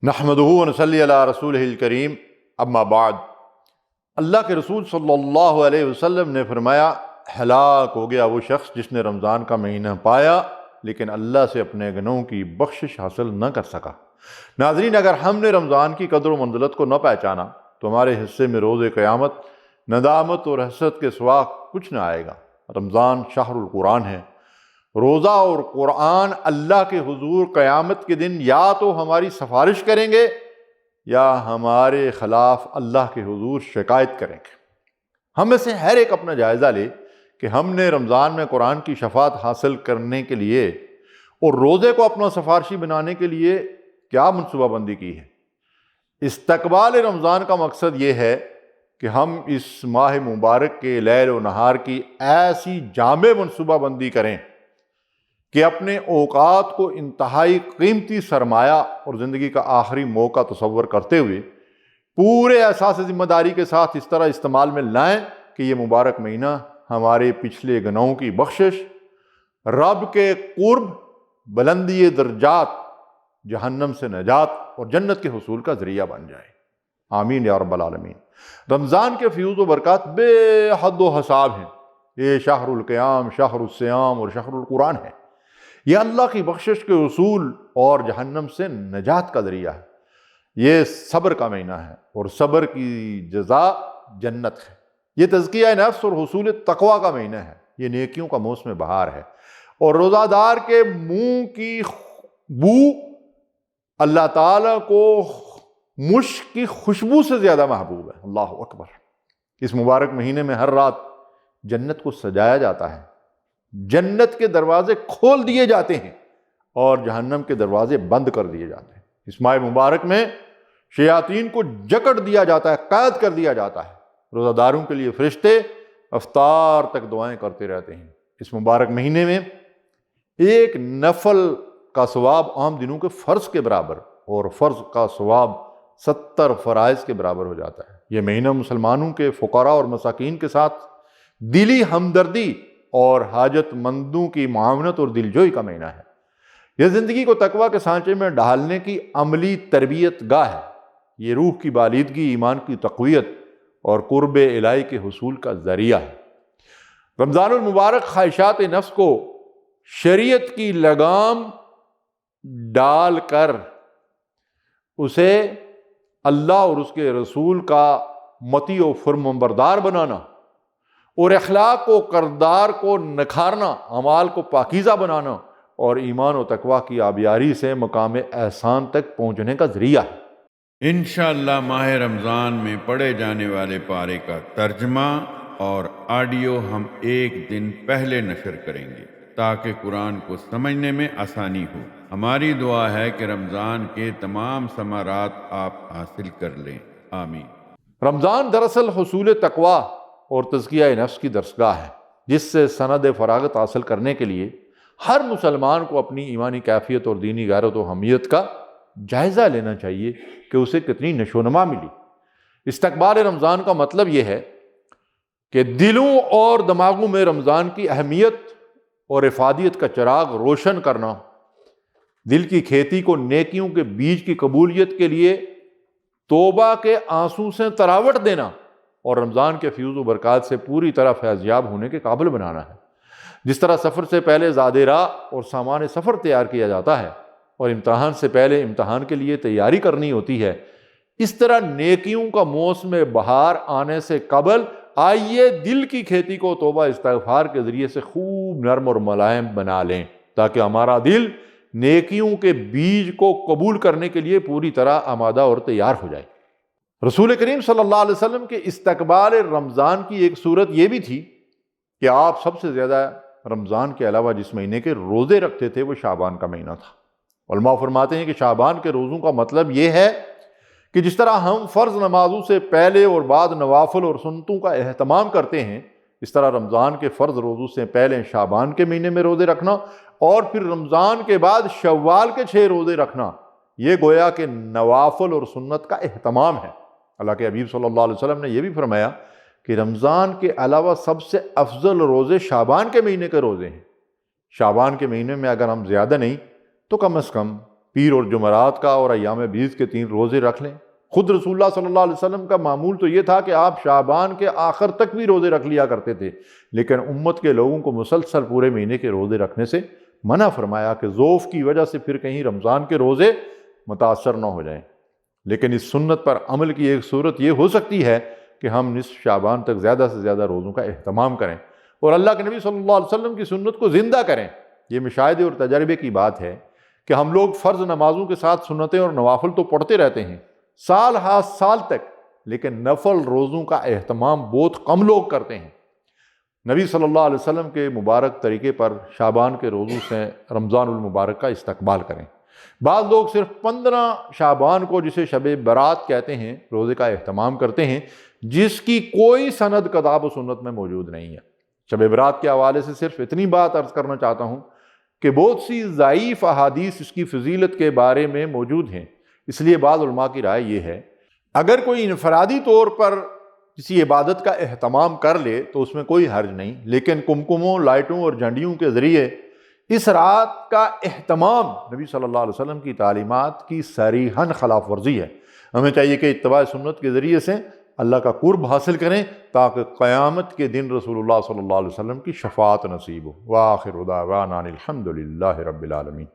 نحمدہ و نصلی علی رسولہ الکریم، اما بعد۔ اللہ کے رسول صلی اللہ علیہ وسلم نے فرمایا، ہلاک ہو گیا وہ شخص جس نے رمضان کا مہینہ پایا لیکن اللہ سے اپنے گناہوں کی بخشش حاصل نہ کر سکا۔ ناظرین، اگر ہم نے رمضان کی قدر و منزلت کو نہ پہچانا تو ہمارے حصے میں روز قیامت ندامت اور حسرت کے سوا کچھ نہ آئے گا۔ رمضان شہر القرآن ہے۔ روزہ اور قرآن اللہ کے حضور قیامت کے دن یا تو ہماری سفارش کریں گے یا ہمارے خلاف اللہ کے حضور شکایت کریں گے۔ ہم میں سے ہر ایک اپنا جائزہ لے کہ ہم نے رمضان میں قرآن کی شفاعت حاصل کرنے کے لیے اور روزے کو اپنا سفارشی بنانے کے لیے کیا منصوبہ بندی کی ہے۔ استقبال رمضان کا مقصد یہ ہے کہ ہم اس ماہ مبارک کے لیل و نہار کی ایسی جامع منصوبہ بندی کریں کہ اپنے اوقات کو انتہائی قیمتی سرمایہ اور زندگی کا آخری موقع تصور کرتے ہوئے پورے احساس ذمہ داری کے ساتھ اس طرح استعمال میں لائیں کہ یہ مبارک مہینہ ہمارے پچھلے گناہوں کی بخشش، رب کے قرب، بلندی درجات، جہنم سے نجات اور جنت کے حصول کا ذریعہ بن جائے۔ آمین یا رب العالمین۔ رمضان کے فیوز و برکات بے حد و حساب ہیں۔ یہ شہر القیام، شہر الصیام اور شہر القرآن ہے۔ یہ اللہ کی بخشش کے حصول اور جہنم سے نجات کا ذریعہ ہے۔ یہ صبر کا مہینہ ہے اور صبر کی جزا جنت ہے۔ یہ تزکیہ نفس اور حصول تقوی کا مہینہ ہے۔ یہ نیکیوں کا موسم بہار ہے اور روزہ دار کے منہ کی بو اللہ تعالیٰ کو مشک کی خوشبو سے زیادہ محبوب ہے۔ اللہ اکبر۔ اس مبارک مہینے میں ہر رات جنت کو سجایا جاتا ہے، جنت کے دروازے کھول دیے جاتے ہیں اور جہنم کے دروازے بند کر دیے جاتے ہیں۔ اس ماہ مبارک میں شیاطین کو جکڑ دیا جاتا ہے، قید کر دیا جاتا ہے۔ روزہ داروں کے لیے فرشتے افطار تک دعائیں کرتے رہتے ہیں۔ اس مبارک مہینے میں ایک نفل کا ثواب عام دنوں کے فرض کے برابر اور فرض کا ثواب 70 فرائض کے برابر ہو جاتا ہے۔ یہ مہینہ مسلمانوں کے فقراء اور مساکین کے ساتھ دلی ہمدردی اور حاجت مندوں کی معاونت اور دلجوئی کا مہینہ ہے۔ یہ زندگی کو تقویٰ کے سانچے میں ڈھالنے کی عملی تربیت گاہ ہے۔ یہ روح کی بالیدگی، ایمان کی تقویت اور قرب الہی کے حصول کا ذریعہ ہے۔ رمضان المبارک خواہشات نفس کو شریعت کی لگام ڈال کر اسے اللہ اور اس کے رسول کا مطیع و فرمانبردار بنانا اور اخلاق و کردار کو نکھارنا، اعمال کو پاکیزہ بنانا اور ایمان و تقویٰ کی آبیاری سے مقام احسان تک پہنچنے کا ذریعہ ہے۔ انشاءاللہ ماہ رمضان میں پڑھے جانے والے پارے کا ترجمہ اور آڈیو ہم ایک دن پہلے نشر کریں گے تاکہ قرآن کو سمجھنے میں آسانی ہو۔ ہماری دعا ہے کہ رمضان کے تمام ثمرات آپ حاصل کر لیں۔ آمین۔ رمضان دراصل حصول تقویٰ اور تزکیہ نفس کی درسگاہ ہے، جس سے سند فراغت حاصل کرنے کے لیے ہر مسلمان کو اپنی ایمانی کیفیت اور دینی غیرت و حمیت کا جائزہ لینا چاہیے کہ اسے کتنی نشو و نما ملی۔ استقبال رمضان کا مطلب یہ ہے کہ دلوں اور دماغوں میں رمضان کی اہمیت اور افادیت کا چراغ روشن کرنا، دل کی کھیتی کو نیکیوں کے بیج کی قبولیت کے لیے توبہ کے آنسو سے تراوٹ دینا اور رمضان کے فیوز و برکات سے پوری طرح فیض یاب ہونے کے قابل بنانا ہے۔ جس طرح سفر سے پہلے زاد راہ اور سامان سفر تیار کیا جاتا ہے اور امتحان سے پہلے امتحان کے لیے تیاری کرنی ہوتی ہے، اس طرح نیکیوں کا موسم بہار آنے سے قبل آئیے دل کی کھیتی کو توبہ استغفار کے ذریعے سے خوب نرم اور ملائم بنا لیں تاکہ ہمارا دل نیکیوں کے بیج کو قبول کرنے کے لیے پوری طرح آمادہ اور تیار ہو جائے۔ رسول کریم صلی اللہ علیہ وسلم کے استقبال رمضان کی ایک صورت یہ بھی تھی کہ آپ سب سے زیادہ رمضان کے علاوہ جس مہینے کے روزے رکھتے تھے وہ شعبان کا مہینہ تھا۔ علماء فرماتے ہیں کہ شعبان کے روزوں کا مطلب یہ ہے کہ جس طرح ہم فرض نمازوں سے پہلے اور بعد نوافل اور سنتوں کا اہتمام کرتے ہیں، اس طرح رمضان کے فرض روزوں سے پہلے شعبان کے مہینے میں روزے رکھنا اور پھر رمضان کے بعد شوال کے 6 روزے رکھنا، یہ گویا کہ نوافل اور سنت کا اہتمام ہے۔ اللہ کے حبیب صلی اللہ علیہ وسلم نے یہ بھی فرمایا کہ رمضان کے علاوہ سب سے افضل روزے شعبان کے مہینے کے روزے ہیں۔ شعبان کے مہینے میں اگر ہم زیادہ نہیں تو کم از کم پیر اور جمعرات کا اور ایام بیض کے 3 روزے رکھ لیں۔ خود رسول اللہ صلی اللہ علیہ وسلم کا معمول تو یہ تھا کہ آپ شعبان کے آخر تک بھی روزے رکھ لیا کرتے تھے، لیکن امت کے لوگوں کو مسلسل پورے مہینے کے روزے رکھنے سے منع فرمایا کہ ذوف کی وجہ سے پھر کہیں رمضان کے روزے متاثر نہ ہو جائیں۔ لیکن اس سنت پر عمل کی ایک صورت یہ ہو سکتی ہے کہ ہم نصف شعبان تک زیادہ سے زیادہ روزوں کا اہتمام کریں اور اللہ کے نبی صلی اللہ علیہ وسلم کی سنت کو زندہ کریں۔ یہ مشاہدے اور تجربے کی بات ہے کہ ہم لوگ فرض نمازوں کے ساتھ سنتیں اور نوافل تو پڑھتے رہتے ہیں سال ہا سال تک، لیکن نفل روزوں کا اہتمام بہت کم لوگ کرتے ہیں۔ نبی صلی اللہ علیہ وسلم کے مبارک طریقے پر شعبان کے روزوں سے رمضان المبارک کا استقبال کریں۔ بعض لوگ صرف 15 شعبان کو، جسے شب برات کہتے ہیں، روزے کا اہتمام کرتے ہیں، جس کی کوئی سند کتاب و سنت میں موجود نہیں ہے۔ شب برات کے حوالے سے صرف اتنی بات عرض کرنا چاہتا ہوں کہ بہت سی ضعیف احادیث اس کی فضیلت کے بارے میں موجود ہیں، اس لیے بعض علماء کی رائے یہ ہے اگر کوئی انفرادی طور پر کسی عبادت کا اہتمام کر لے تو اس میں کوئی حرج نہیں، لیکن کمکموں، لائٹوں اور جھنڈیوں کے ذریعے اس رات کا اہتمام نبی صلی اللہ علیہ وسلم کی تعلیمات کی صریحاً خلاف ورزی ہے۔ ہمیں چاہیے کہ اتباع سنت کے ذریعے سے اللہ کا قرب حاصل کریں تاکہ قیامت کے دن رسول اللہ صلی اللہ علیہ وسلم کی شفاعت نصیب ہو۔ وآخر دعوانا الحمد للہ رب العالمین۔